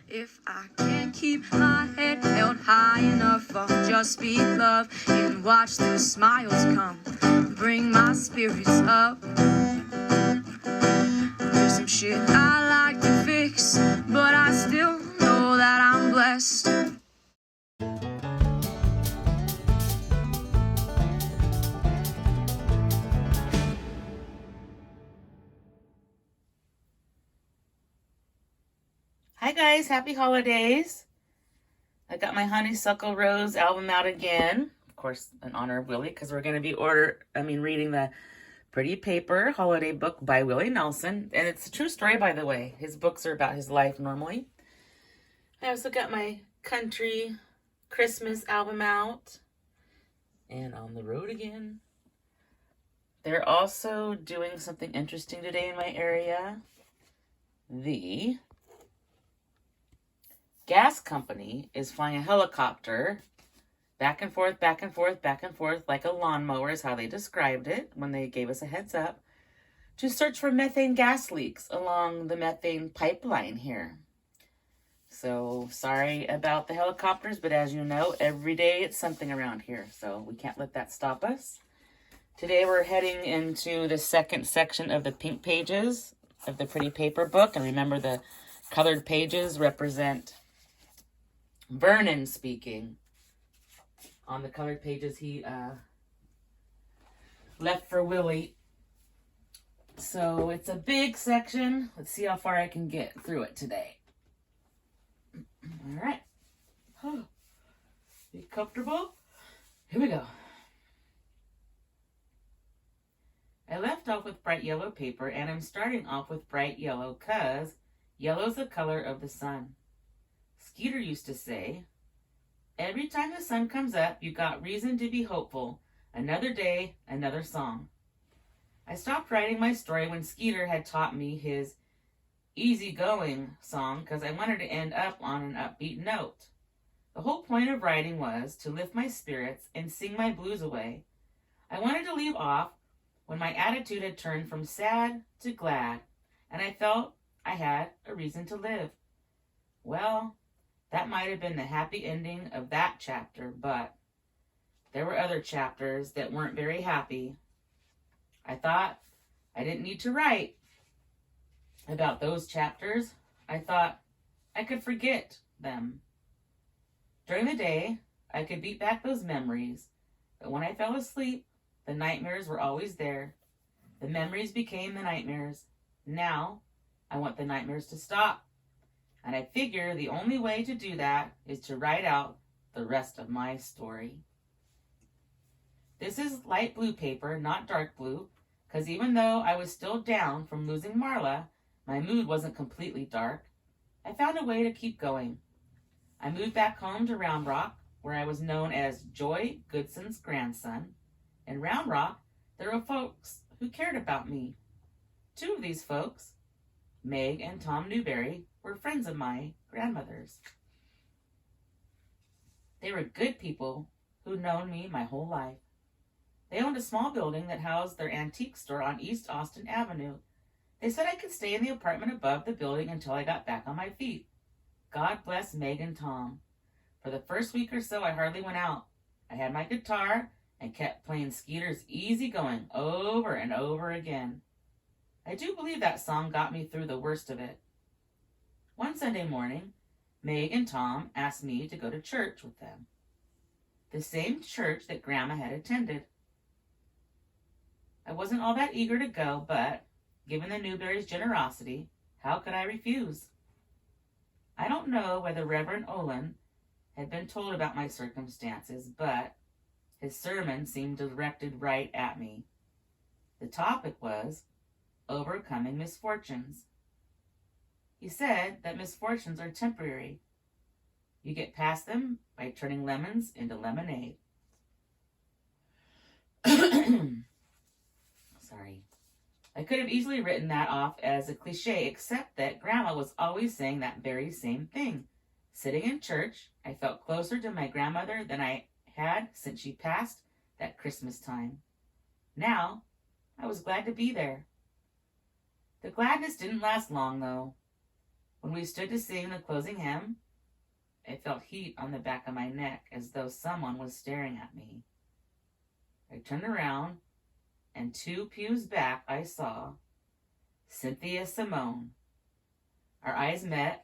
If I can't keep my head held high enough, I'll just speak love and watch the smiles come, bring my spirits up. There's some shit I like to fix, but I still know that I'm blessed. Hi guys, happy holidays. I got my Honeysuckle Rose album out again. Of course, in honor of Willie, because we're going to be reading the Pretty Paper holiday book by Willie Nelson. And it's a true story, by the way. His books are about his life normally. I also got my country Christmas album out. And on the road again. They're also doing something interesting today in my area. The gas company is flying a helicopter back and forth, back and forth, back and forth, like a lawnmower is how they described it when they gave us a heads up, to search for methane gas leaks along the methane pipeline here. So sorry about the helicopters, but as you know, every day it's something around here, so we can't let that stop us. Today we're heading into the second section of the pink pages of the Pretty Paper book, and remember the colored pages represent Vernon speaking. On the colored pages he left for Willie. So it's a big section. Let's see how far I can get through it today. All right. Be comfortable. Here we go. I left off with bright yellow paper, and I'm starting off with bright yellow because yellow's the color of the sun. Skeeter used to say, every time the sun comes up, you got reason to be hopeful. Another day, another song. I stopped writing my story when Skeeter had taught me his easygoing song because I wanted to end up on an upbeat note. The whole point of writing was to lift my spirits and sing my blues away. I wanted to leave off when my attitude had turned from sad to glad, and I felt I had a reason to live. Well, that might have been the happy ending of that chapter, but there were other chapters that weren't very happy. I thought I didn't need to write about those chapters. I thought I could forget them. During the day, I could beat back those memories, but when I fell asleep, the nightmares were always there. The memories became the nightmares. Now, I want the nightmares to stop. And I figure the only way to do that is to write out the rest of my story. This is light blue paper, not dark blue, because even though I was still down from losing Marla, my mood wasn't completely dark. I found a way to keep going. I moved back home to Round Rock, where I was known as Joy Goodson's grandson. In Round Rock, there were folks who cared about me. Two of these folks, Meg and Tom Newberry, were friends of my grandmother's. They were good people who'd known me my whole life. They owned a small building that housed their antique store on East Austin Avenue. They said I could stay in the apartment above the building until I got back on my feet. God bless Meg and Tom. For the first week or so, I hardly went out. I had my guitar and kept playing Skeeter's Easy Going over and over again. I do believe that song got me through the worst of it. One Sunday morning, Meg and Tom asked me to go to church with them. The same church that Grandma had attended. I wasn't all that eager to go, but given the Newberry's generosity, how could I refuse? I don't know whether Reverend Olin had been told about my circumstances, but his sermon seemed directed right at me. The topic was overcoming misfortunes. He said that misfortunes are temporary. You get past them by turning lemons into lemonade. Sorry. I could have easily written that off as a cliche, except that Grandma was always saying that very same thing. Sitting in church, I felt closer to my grandmother than I had since she passed that Christmas time. Now, I was glad to be there. The gladness didn't last long, though. When we stood to sing the closing hymn, I felt heat on the back of my neck as though someone was staring at me. I turned around, and 2 pews back I saw Cynthia Simone. Our eyes met.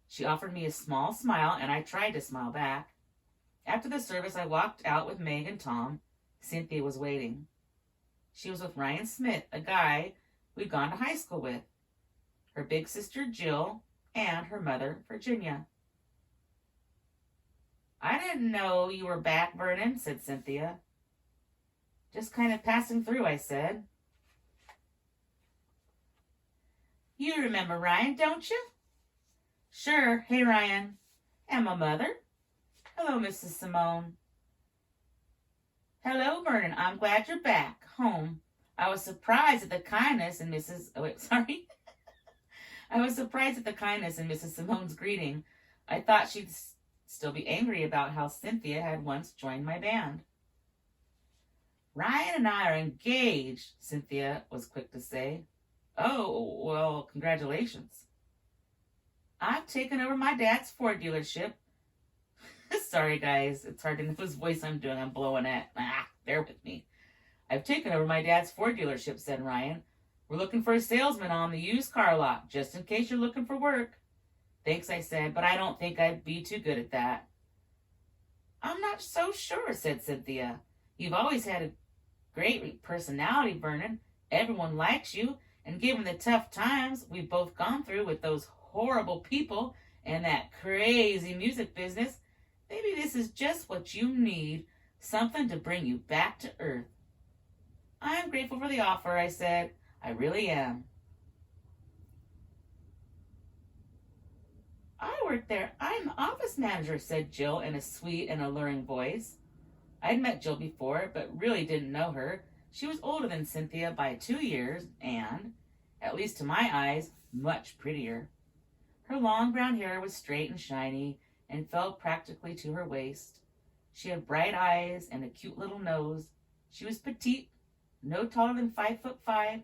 She offered me a small smile, and I tried to smile back. After the service, I walked out with Meg and Tom. Cynthia was waiting. She was with Ryan Smith, a guy we'd gone to high school with, her big sister Jill, and her mother, Virginia. I didn't know you were back, Vernon, said Cynthia. Just kind of passing through, I said. You remember Ryan, don't you? Sure. Hey, Ryan. And my mother. Hello, Mrs. Simone. Hello, Vernon. I'm glad you're back home. I was surprised at the kindness in Mrs. Oh, wait, sorry. I was surprised at the kindness in Mrs. Simone's greeting. I thought she'd still be angry about how Cynthia had once joined my band. Ryan and I are engaged, Cynthia was quick to say. Oh, well, congratulations. I've taken over my dad's Ford dealership. Sorry, guys. It's hard to know whose voice I'm doing. I'm blowing it. Bear with me. I've taken over my dad's Ford dealership, said Ryan. We're looking for a salesman on the used car lot, just in case you're looking for work. Thanks, I said, but I don't think I'd be too good at that. I'm not so sure, said Cynthia. You've always had a great personality, Vernon. Everyone likes you, and given the tough times we've both gone through with those horrible people and that crazy music business, maybe this is just what you need, something to bring you back to earth. I'm grateful for the offer, I said. I really am. I work there. I'm the office manager, said Jill in a sweet and alluring voice. I'd met Jill before, but really didn't know her. She was older than Cynthia by 2 years and, at least to my eyes, much prettier. Her long brown hair was straight and shiny and fell practically to her waist. She had bright eyes and a cute little nose. She was petite, no taller than 5'5",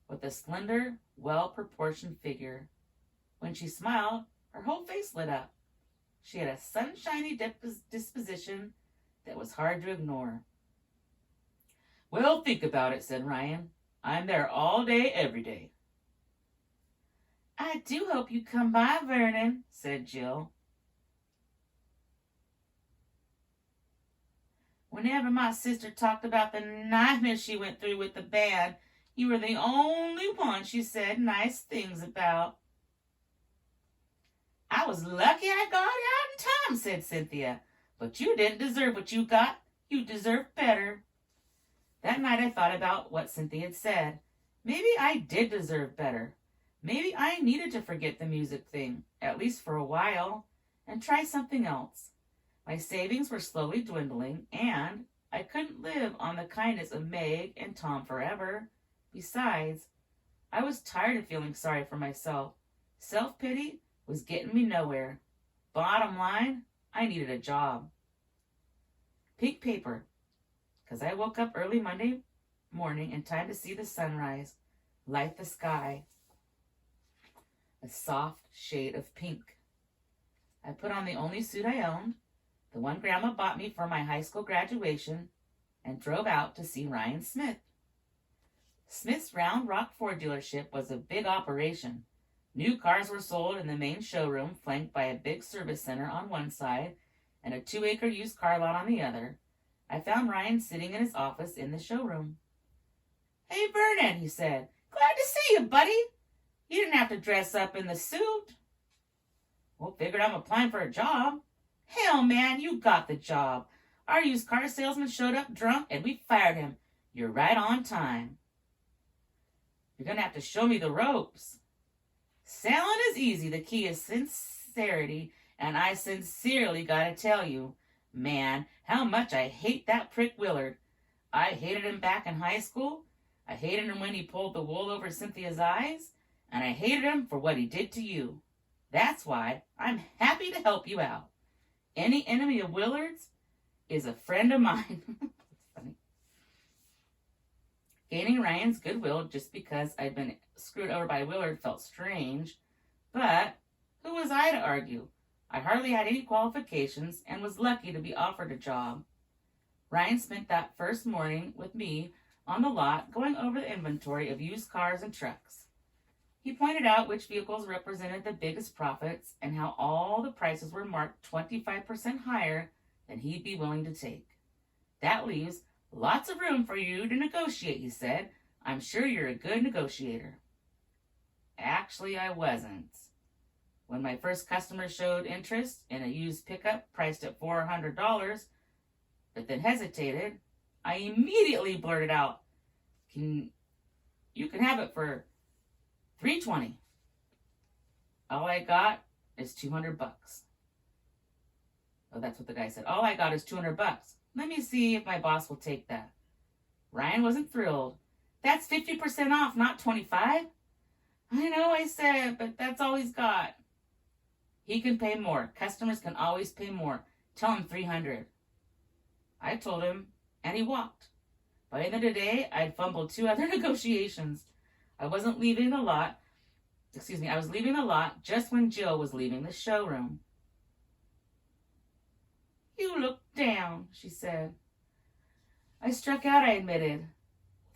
with a slender, well-proportioned figure. When she smiled, her whole face lit up. She had a sunshiny disposition that was hard to ignore. Well, think about it, said Ryan. I'm there all day, every day. I do hope you come by, Vernon, said Jill. Whenever my sister talked about the nightmare she went through with the band, you were the only one she said nice things about. I was lucky I got out in time, said Cynthia. But you didn't deserve what you got. You deserve better. That night I thought about what Cynthia had said. Maybe I did deserve better. Maybe I needed to forget the music thing, at least for a while, and try something else. My savings were slowly dwindling, and I couldn't live on the kindness of Meg and Tom forever. Besides, I was tired of feeling sorry for myself. Self-pity was getting me nowhere. Bottom line, I needed a job. Pink paper, because I woke up early Monday morning in time to see the sunrise, light the sky, a soft shade of pink. I put on the only suit I owned, the one Grandma bought me for my high school graduation, and drove out to see Ryan Smith. Smith's Round Rock Ford dealership was a big operation. New cars were sold in the main showroom, flanked by a big service center on one side and a 2-acre used car lot on the other. I found Ryan sitting in his office in the showroom. Hey, Vernon, he said. Glad to see you, buddy. You didn't have to dress up in the suit. Well, figured I'm applying for a job. Hell, man, you got the job. Our used car salesman showed up drunk and we fired him. You're right on time. You're going to have to show me the ropes. Selling is easy. The key is sincerity, and I sincerely gotta tell you, man, how much I hate that prick Willard. I hated him back in high school. I hated him when he pulled the wool over Cynthia's eyes, and I hated him for what he did to you. That's why I'm happy to help you out. Any enemy of Willard's is a friend of mine. That's funny. Gaining Ryan's goodwill just because I'd been screwed over by Willard felt strange, but was I to argue? I hardly had any qualifications and was lucky to be offered a job. Ryan spent that first morning with me on the lot going over the inventory of used cars and trucks. He pointed out which vehicles represented the biggest profits and how all the prices were marked 25% higher than he'd be willing to take. That leaves lots of room for you to negotiate, he said. I'm sure you're a good negotiator. Actually, I wasn't. When my first customer showed interest in a used pickup priced at $400, but then hesitated, I immediately blurted out, you can have it for $320. All I got is $200. Oh, that's what the guy said. All I got is $200. Let me see if my boss will take that. Ryan wasn't thrilled. That's 50% off, not 25. I know, I said, but that's all he's got. He can pay more. Customers can always pay more. Tell him $300. I told him, and he walked. By the end of the day, I'd fumbled 2 other negotiations. I was leaving the lot just when Jill was leaving the showroom. You look down, she said. I struck out, I admitted.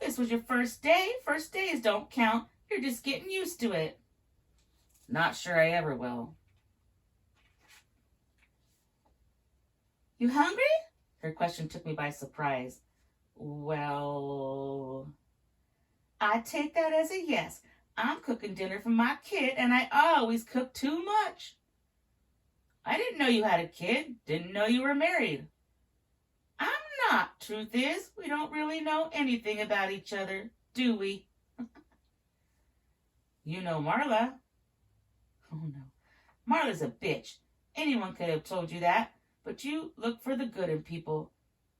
This was your first day. First days don't count. You're just getting used to it. Not sure I ever will. You hungry? Her question took me by surprise. Well, I take that as a yes. I'm cooking dinner for my kid, and I always cook too much. I didn't know you had a kid. Didn't know you were married. I'm not. Truth is, we don't really know anything about each other, do we? You know Marla. Oh, no. Marla's a bitch. Anyone could have told you that, but you look for the good in people.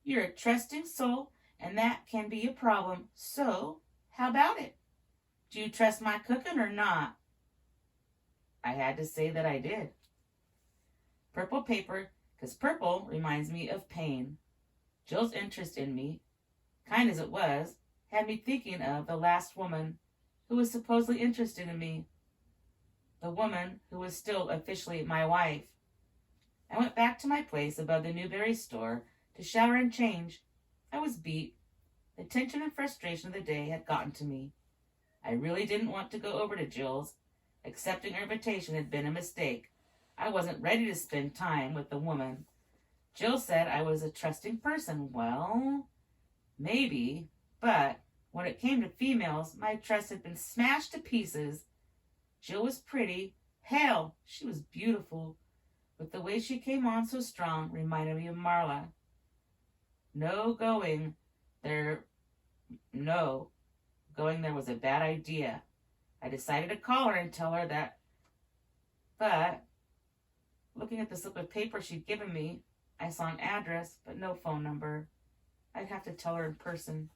You're a trusting soul, and that can be a problem. So, how about it? Do you trust my cooking or not? I had to say that I did. Purple paper, because purple reminds me of pain. Jill's interest in me, kind as it was, had me thinking of the last woman who was supposedly interested in me. The woman who was still officially my wife. I went back to my place above the Newberry store to shower and change. I was beat. The tension and frustration of the day had gotten to me. I really didn't want to go over to Jill's. Accepting her invitation had been a mistake. I wasn't ready to spend time with the woman. Jill said I was a trusting person. Well, maybe, but when it came to females, my trust had been smashed to pieces. Jill was pretty. Hell, she was beautiful. But the way she came on so strong reminded me of Marla. Going there was a bad idea. I decided to call her and tell her that. But looking at the slip of paper she'd given me, I saw an address, but no phone number. I'd have to tell her in person.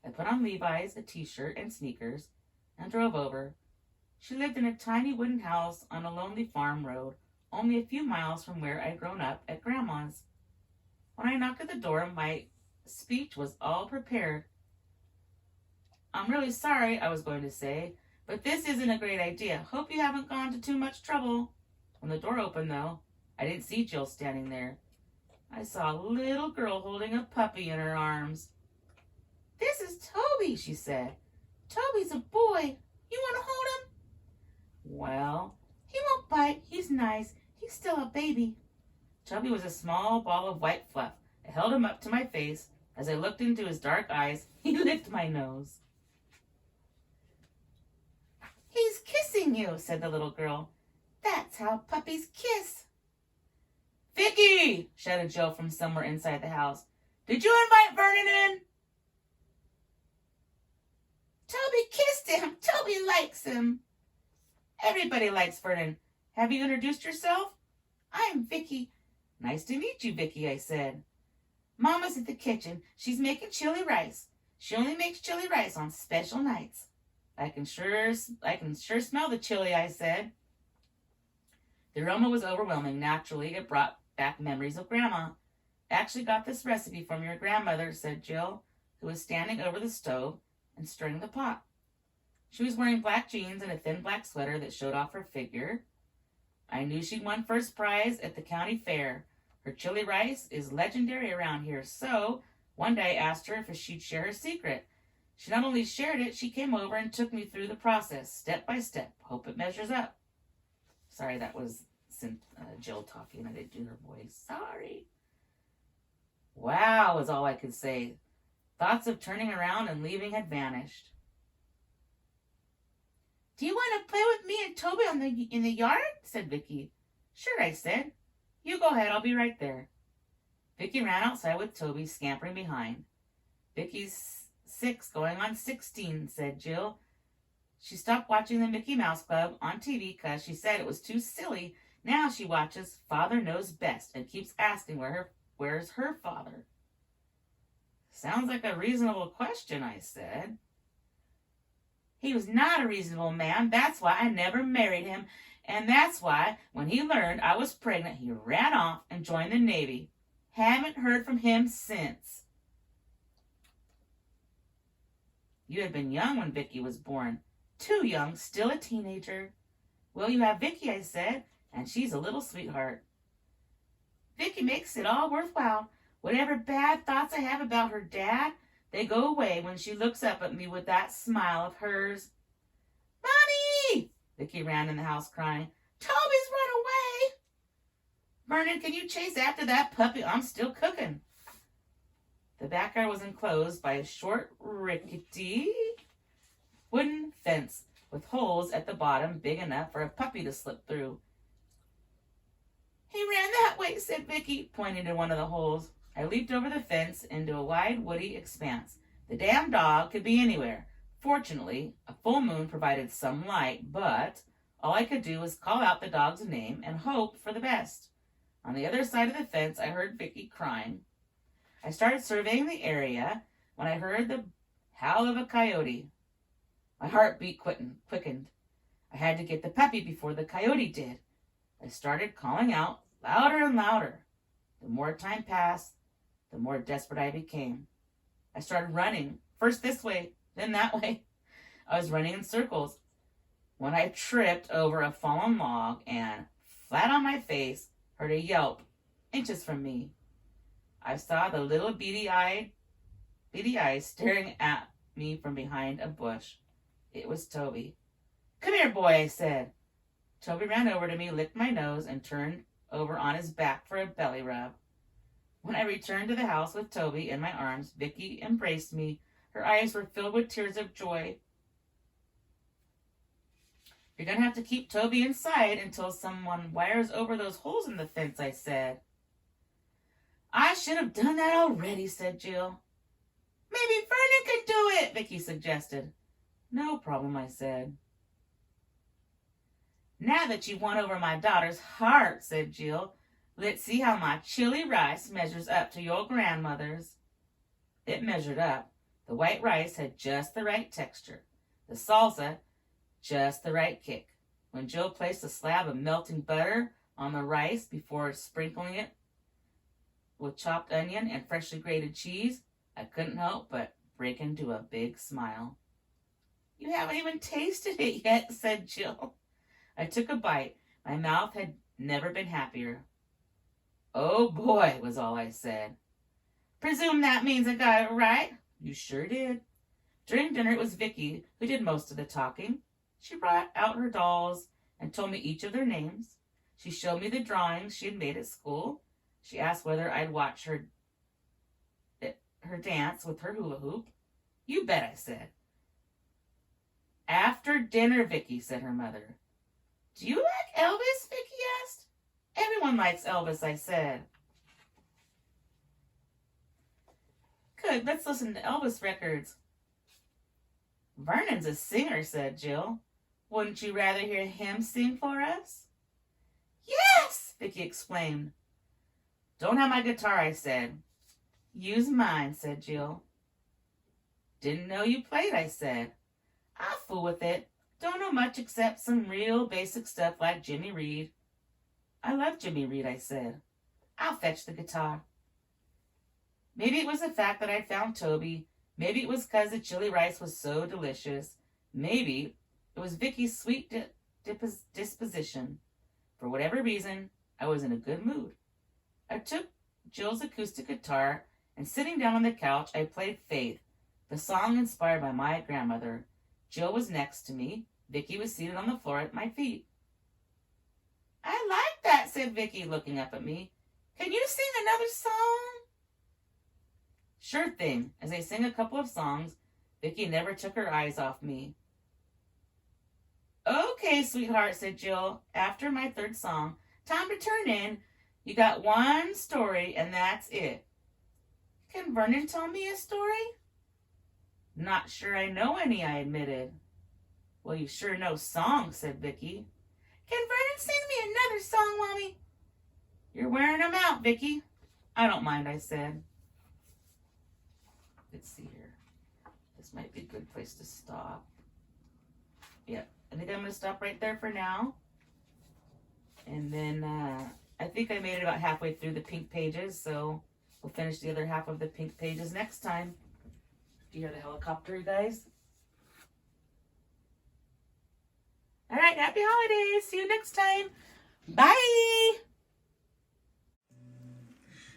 I put on Levi's, a t-shirt, and sneakers, and drove over. She lived in a tiny wooden house on a lonely farm road, only a few miles from where I'd grown up at Grandma's. When I knocked at the door, my speech was all prepared. I'm really sorry, I was going to say, but this isn't a great idea. Hope you haven't gone to too much trouble. When the door opened, though, I didn't see Jill standing there. I saw a little girl holding a puppy in her arms. This is Toby, she said. Toby's a boy. You want to hold him? Well, he won't bite. He's nice. He's still a baby. Toby was a small ball of white fluff. I held him up to my face. As I looked into his dark eyes, he licked my nose. He's kissing you, said the little girl. That's how puppies kiss. Vicky, shouted Jill from somewhere inside the house. Did you invite Vernon in? Toby kissed him. Toby likes him. Everybody likes Vernon. Have you introduced yourself? I'm Vicky. Nice to meet you, Vicky, I said. Mama's in the kitchen. She's making chili rice. She only makes chili rice on special nights. I can sure smell the chili, I said. The aroma was overwhelming. Naturally, it brought back memories of Grandma. I actually got this recipe from your grandmother, said Jill, who was standing over the stove and stirring the pot. She was wearing black jeans and a thin black sweater that showed off her figure. I knew she'd won first prize at the county fair. Her chili rice is legendary around here, so one day I asked her if she'd share her secret. She not only shared it, she came over and took me through the process, step by step. Hope it measures up. Sorry, that was Jill talking. I didn't do her voice. Sorry. Wow, was all I could say. Thoughts of turning around and leaving had vanished. Do you want to play with me and Toby in the yard? Said Vicky. Sure, I said. You go ahead, I'll be right there. Vicky ran outside with Toby scampering behind. Vicky's 6 going on 16, said Jill. She stopped watching the Mickey Mouse Club on TV because she said it was too silly. Now she watches Father Knows Best and keeps asking where's her father. Sounds like a reasonable question, I said. He was not a reasonable man. That's why I never married him. And that's why, when he learned I was pregnant, he ran off and joined the Navy. Haven't heard from him since. You had been young when Vicky was born. Too young, still a teenager. Well, you have Vicky, I said, and she's a little sweetheart. Vicky makes it all worthwhile. Whatever bad thoughts I have about her dad, they go away when she looks up at me with that smile of hers. Mommy! Vicky ran in the house crying. Toby's run away! Vernon, can you chase after that puppy? I'm still cooking. The backyard was enclosed by a short, rickety wooden fence with holes at the bottom big enough for a puppy to slip through. He ran that way, said Vicky, pointing to one of the holes. I leaped over the fence into a wide, woody expanse. The damn dog could be anywhere. Fortunately, a full moon provided some light, but all I could do was call out the dog's name and hope for the best. On the other side of the fence, I heard Vicky crying. I started surveying the area when I heard the howl of a coyote. My heartbeat quickened. I had to get the puppy before the coyote did. I started calling out louder and louder. The more time passed, the more desperate I became. I started running, first this way, then that way. I was running in circles when I tripped over a fallen log and, flat on my face, heard a yelp inches from me. I saw the little beady eyes staring at me from behind a bush. It was Toby. Come here, boy, I said. Toby ran over to me, licked my nose, and turned over on his back for a belly rub. When I returned to the house with Toby in my arms, Vicky embraced me. Her eyes were filled with tears of joy. You're going to have to keep Toby inside until someone wires over those holes in the fence, I said. I should have done that already, said Jill. Maybe Vernon could do it, Vicky suggested. No problem, I said. Now that you've won over my daughter's heart, said Jill, let's see how my chili rice measures up to your grandmother's. It measured up. The white rice had just the right texture. The salsa, just the right kick. When Jill placed a slab of melting butter on the rice before sprinkling it with chopped onion and freshly grated cheese, I couldn't help but break into a big smile. You haven't even tasted it yet, said Jill. I took a bite. My mouth had never been happier. Oh boy, was all I said. Presume that means I got it right? You sure did. During dinner, it was Vicky who did most of the talking. She brought out her dolls and told me each of their names. She showed me the drawings she had made at school. She asked whether I'd watch her dance with her hula hoop. You bet, I said. After dinner, Vicky, said her mother. Do you like Elvis? Vicky asked. Everyone likes Elvis, I said. Good, let's listen to Elvis records. Vernon's a singer, said Jill. Wouldn't you rather hear him sing for us? Yes, Vicky exclaimed. Don't have my guitar, I said. Use mine, said Jill. Didn't know you played, I said. I'll fool with it. Don't know much except some real basic stuff like Jimmy Reed. I love Jimmy Reed, I said. I'll fetch the guitar. Maybe it was the fact that I found Toby. Maybe it was because the chili rice was so delicious. Maybe it was Vicky's sweet disposition. For whatever reason, I was in a good mood. I took Jill's acoustic guitar, and sitting down on the couch, I played Faith, the song inspired by my grandmother. Jill was next to me. Vicky was seated on the floor at my feet. I like that, said Vicky, looking up at me. Can you sing another song? Sure thing. As I sang a couple of songs, Vicky never took her eyes off me. Okay, sweetheart, said Jill. After my third song, time to turn in. You got one story, and that's it. Can Vernon tell me a story? Not sure I know any, I admitted. Well, you sure know songs, said Vicky. Can Vernon sing me another song, Mommy? You're wearing them out, Vicky. I don't mind, I said. Let's see here. This might be a good place to stop. Yep, I think I'm going to stop right there for now. And then I think I made it about halfway through the pink pages, so we'll finish the other half of the pink pages next time. Do you hear the helicopter, you guys? All right, happy holidays. See you next time. Bye.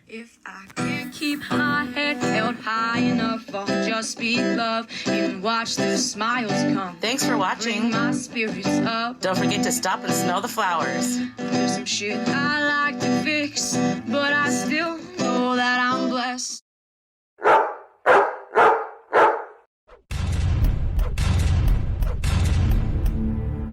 If I can't keep my head held high enough, I'll just be love and watch the smiles come. Thanks for watching. Bring my spirits up. Don't forget to stop and smell the flowers. There's some shit I like to fix, but I still know that I'm blessed.